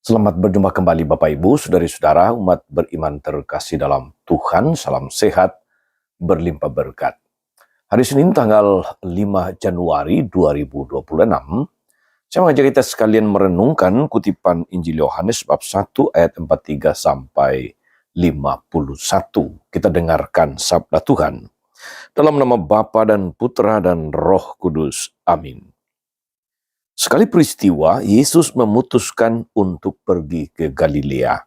Selamat berjumpa kembali Bapak Ibu, saudari-saudara, umat beriman terkasih dalam Tuhan, salam sehat, berlimpah berkat. Hari Senin tanggal 5 Januari 2026, saya mengajak kita sekalian merenungkan kutipan Injil Yohanes bab 1 ayat 43 sampai 51. Kita dengarkan sabda Tuhan. Dalam nama Bapa dan Putra dan Roh Kudus. Amin. Sekali peristiwa, Yesus memutuskan untuk pergi ke Galilea.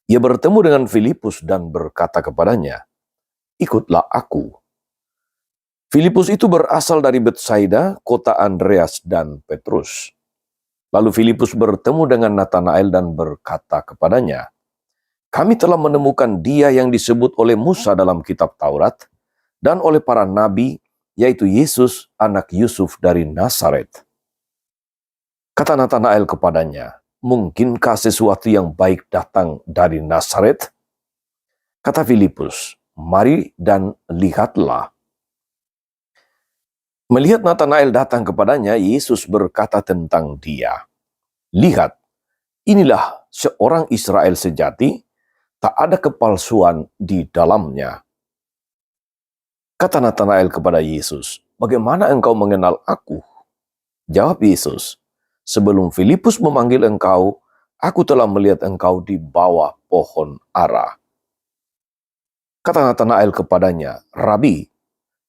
Ia bertemu dengan Filipus dan berkata kepadanya, "Ikutlah aku." Filipus itu berasal dari Betsaida, kota Andreas dan Petrus. Lalu Filipus bertemu dengan Natanael dan berkata kepadanya, "Kami telah menemukan Dia yang disebut oleh Musa dalam kitab Taurat dan oleh para nabi, yaitu Yesus, anak Yusuf dari Nazaret." Kata Natanael kepadanya, "Mungkinkah sesuatu yang baik datang dari Nazaret?" Kata Filipus, "Mari dan lihatlah." Melihat Natanael datang kepadanya, Yesus berkata tentang dia, "Lihat, inilah seorang Israel sejati, tak ada kepalsuan di dalamnya." Kata Natanael kepada Yesus, "Bagaimana engkau mengenal aku?" Jawab Yesus, "Sebelum Filipus memanggil engkau, aku telah melihat engkau di bawah pohon ara." Kata Natanael kepadanya, "Rabi,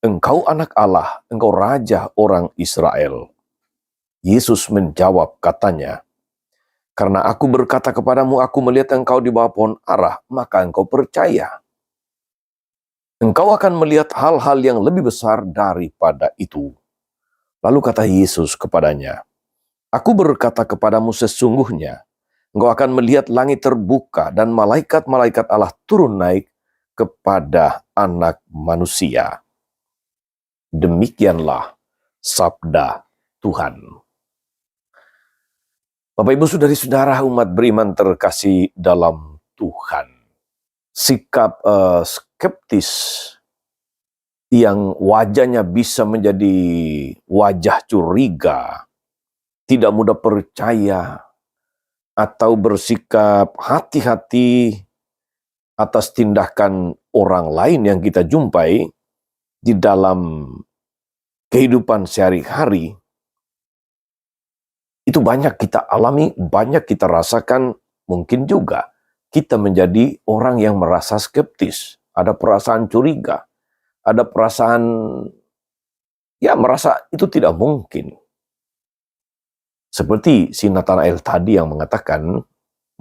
engkau anak Allah, engkau raja orang Israel." Yesus menjawab katanya, "Karena aku berkata kepadamu, aku melihat engkau di bawah pohon ara, maka engkau percaya. Engkau akan melihat hal-hal yang lebih besar daripada itu." Lalu kata Yesus kepadanya, "Aku berkata kepadamu sesungguhnya, engkau akan melihat langit terbuka dan malaikat-malaikat Allah turun naik kepada Anak Manusia." Demikianlah sabda Tuhan. Bapak Ibu saudari-saudara umat beriman terkasih dalam Tuhan. Sikap skeptis yang wajahnya bisa menjadi wajah curiga, tidak mudah percaya, atau bersikap hati-hati atas tindakan orang lain yang kita jumpai di dalam kehidupan sehari-hari, itu banyak kita alami, banyak kita rasakan, mungkin juga kita menjadi orang yang merasa skeptis, ada perasaan curiga, ada perasaan merasa itu tidak mungkin. Seperti si Natanael tadi yang mengatakan,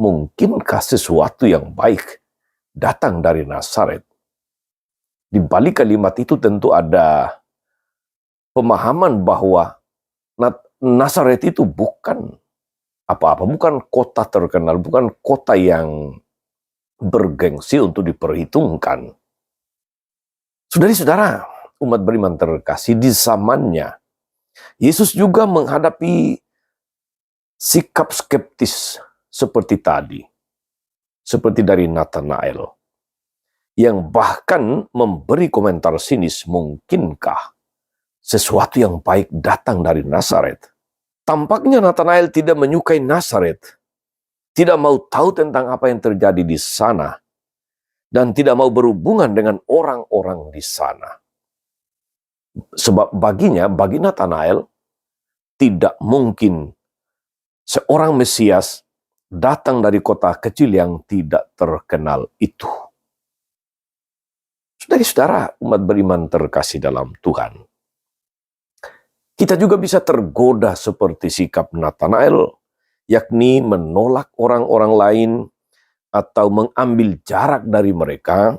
mungkinkah sesuatu yang baik datang dari Nazaret? Di balik kalimat itu tentu ada pemahaman bahwa Nazaret itu bukan apa-apa, bukan kota terkenal, bukan kota yang bergengsi untuk diperhitungkan. Saudari-saudara, umat beriman terkasih, di zamannya Yesus juga menghadapi sikap skeptis seperti tadi, seperti dari Natanael, yang bahkan memberi komentar sinis, mungkinkah sesuatu yang baik datang dari Nazaret? Tampaknya Natanael tidak menyukai Nazaret, tidak mau tahu tentang apa yang terjadi di sana, dan tidak mau berhubungan dengan orang-orang di sana. Sebab bagi Natanael, tidak mungkin seorang Mesias datang dari kota kecil yang tidak terkenal itu. Saudara-saudara umat beriman terkasih dalam Tuhan, kita juga bisa tergoda seperti sikap Natanael, yakni menolak orang-orang lain atau mengambil jarak dari mereka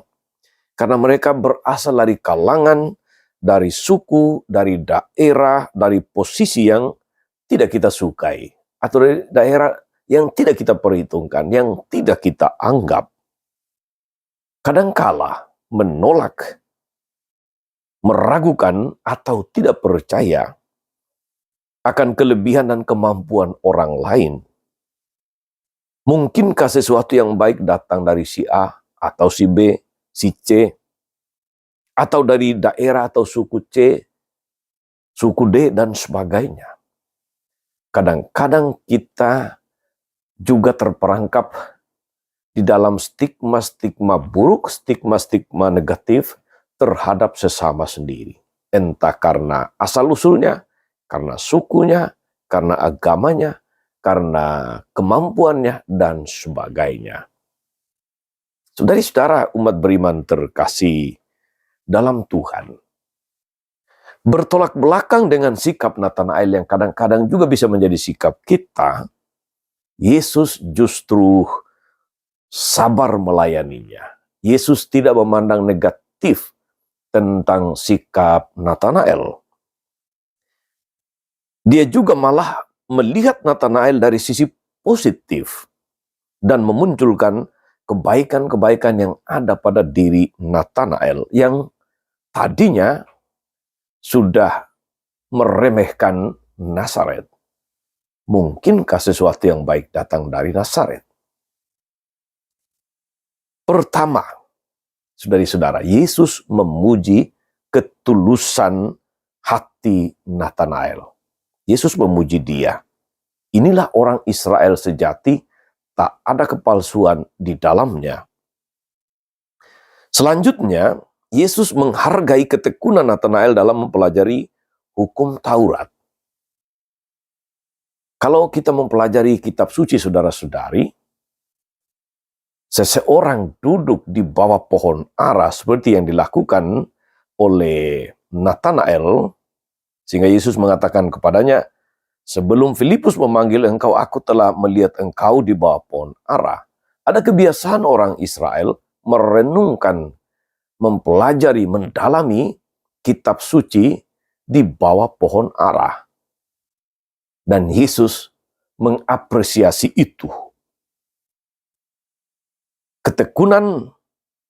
karena mereka berasal dari kalangan, dari suku, dari daerah, dari posisi yang tidak kita sukai, atau dari daerah yang tidak kita perhitungkan, yang tidak kita anggap. Kadangkala menolak, meragukan, atau tidak percaya akan kelebihan dan kemampuan orang lain. Mungkinkah sesuatu yang baik datang dari si A atau si B, si C, atau dari daerah atau suku C, suku D, dan sebagainya. Kadang-kadang kita juga terperangkap di dalam stigma-stigma buruk, stigma-stigma negatif terhadap sesama sendiri. Entah karena asal-usulnya, karena sukunya, karena agamanya, karena kemampuannya, dan sebagainya. Saudara-saudara umat beriman terkasih dalam Tuhan, bertolak belakang dengan sikap Nathanael yang kadang-kadang juga bisa menjadi sikap kita, Yesus justru sabar melayaninya. Yesus tidak memandang negatif tentang sikap Nathanael. Dia juga malah melihat Nathanael dari sisi positif dan memunculkan kebaikan-kebaikan yang ada pada diri Nathanael yang tadinya sudah meremehkan Nazaret. Mungkinkah sesuatu yang baik datang dari Nazaret? Pertama, saudara-saudara, Yesus memuji ketulusan hati Nathanael. Yesus memuji dia. Inilah orang Israel sejati, tak ada kepalsuan di dalamnya. Selanjutnya, Yesus menghargai ketekunan Nathanael dalam mempelajari hukum Taurat. Kalau kita mempelajari kitab suci, saudara-saudari, seseorang duduk di bawah pohon ara seperti yang dilakukan oleh Nathanael, sehingga Yesus mengatakan kepadanya, sebelum Filipus memanggil engkau, aku telah melihat engkau di bawah pohon ara. Ada kebiasaan orang Israel merenungkan, mempelajari, mendalami kitab suci di bawah pohon ara. Dan Yesus mengapresiasi itu. Ketekunan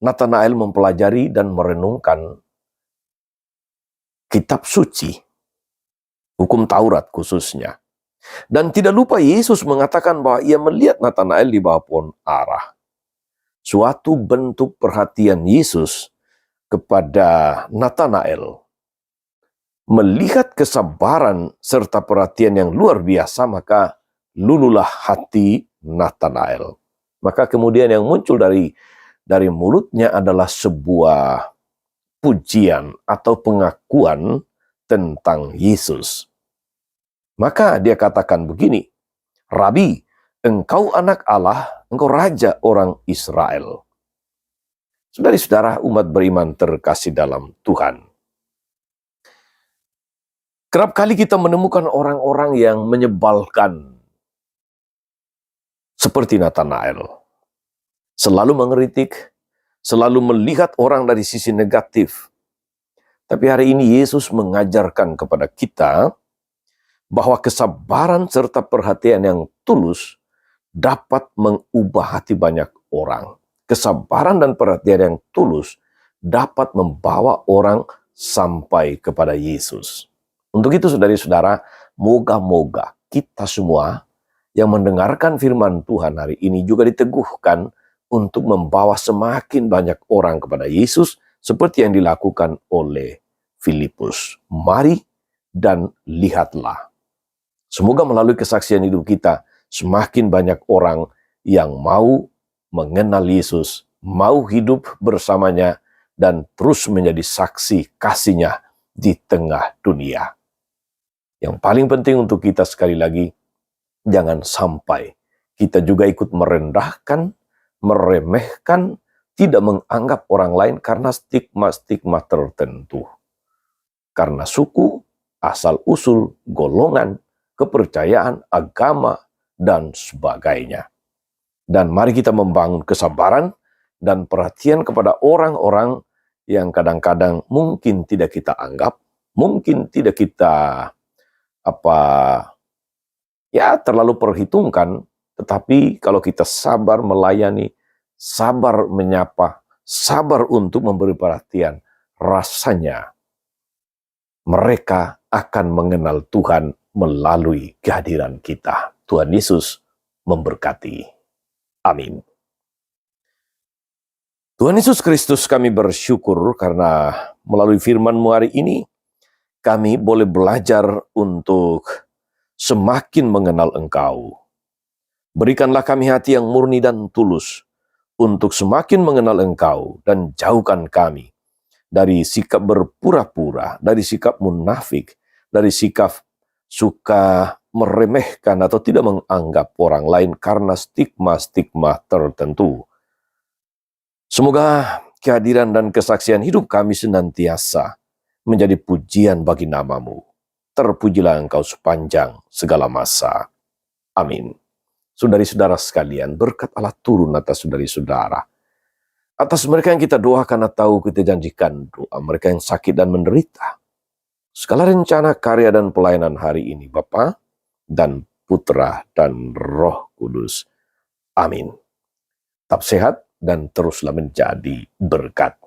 Nathanael mempelajari dan merenungkan kitab suci, hukum Taurat khususnya. Dan tidak lupa Yesus mengatakan bahwa ia melihat Nathanael di bawah pohon ara. Suatu bentuk perhatian Yesus kepada Nathanael. Melihat kesabaran serta perhatian yang luar biasa, maka lululah hati Nathanael. Maka kemudian yang muncul dari mulutnya adalah sebuah pujian atau pengakuan tentang Yesus. Maka dia katakan begini, Rabi, engkau anak Allah, engkau raja orang Israel. Saudara-saudara umat beriman terkasih dalam Tuhan. Kerap kali kita menemukan orang-orang yang menyebalkan seperti Nathanael. Selalu mengkritik, selalu melihat orang dari sisi negatif. Tapi hari ini Yesus mengajarkan kepada kita bahwa kesabaran serta perhatian yang tulus dapat mengubah hati banyak orang. Kesabaran dan perhatian yang tulus dapat membawa orang sampai kepada Yesus. Untuk itu saudara-saudara, moga-moga kita semua yang mendengarkan firman Tuhan hari ini juga diteguhkan untuk membawa semakin banyak orang kepada Yesus seperti yang dilakukan oleh Filipus. Mari dan lihatlah. Semoga melalui kesaksian hidup kita, semakin banyak orang yang mau mengenal Yesus, mau hidup bersamanya, dan terus menjadi saksi kasih-Nya di tengah dunia. Yang paling penting untuk kita sekali lagi, jangan sampai kita juga ikut merendahkan, meremehkan, tidak menganggap orang lain karena stigma-stigma tertentu. Karena suku, asal-usul, golongan, kepercayaan, agama, dan sebagainya. Dan mari kita membangun kesabaran dan perhatian kepada orang-orang yang kadang-kadang mungkin tidak kita anggap, mungkin tidak kita terlalu perhitungkan, tetapi kalau kita sabar melayani, sabar menyapa, sabar untuk memberi perhatian, rasanya mereka akan mengenal Tuhan melalui kehadiran kita. Tuhan Yesus memberkati. Amin. Tuhan Yesus Kristus, kami bersyukur karena melalui firman-Mu hari ini, kami boleh belajar untuk semakin mengenal Engkau. Berikanlah kami hati yang murni dan tulus untuk semakin mengenal Engkau, dan jauhkan kami dari sikap berpura-pura, dari sikap munafik, dari sikap suka meremehkan atau tidak menganggap orang lain karena stigma-stigma tertentu. Semoga kehadiran dan kesaksian hidup kami senantiasa menjadi pujian bagi nama-Mu. Terpujilah Engkau sepanjang segala masa. Amin. Saudari-saudara sekalian, berkat Allah turun atas saudari-saudara. Atas mereka yang kita doakan atau kita janjikan doa, mereka yang sakit dan menderita. Segala rencana, karya, dan pelayanan hari ini, Bapa dan Putra dan Roh Kudus. Amin. Tetap sehat dan teruslah menjadi berkat.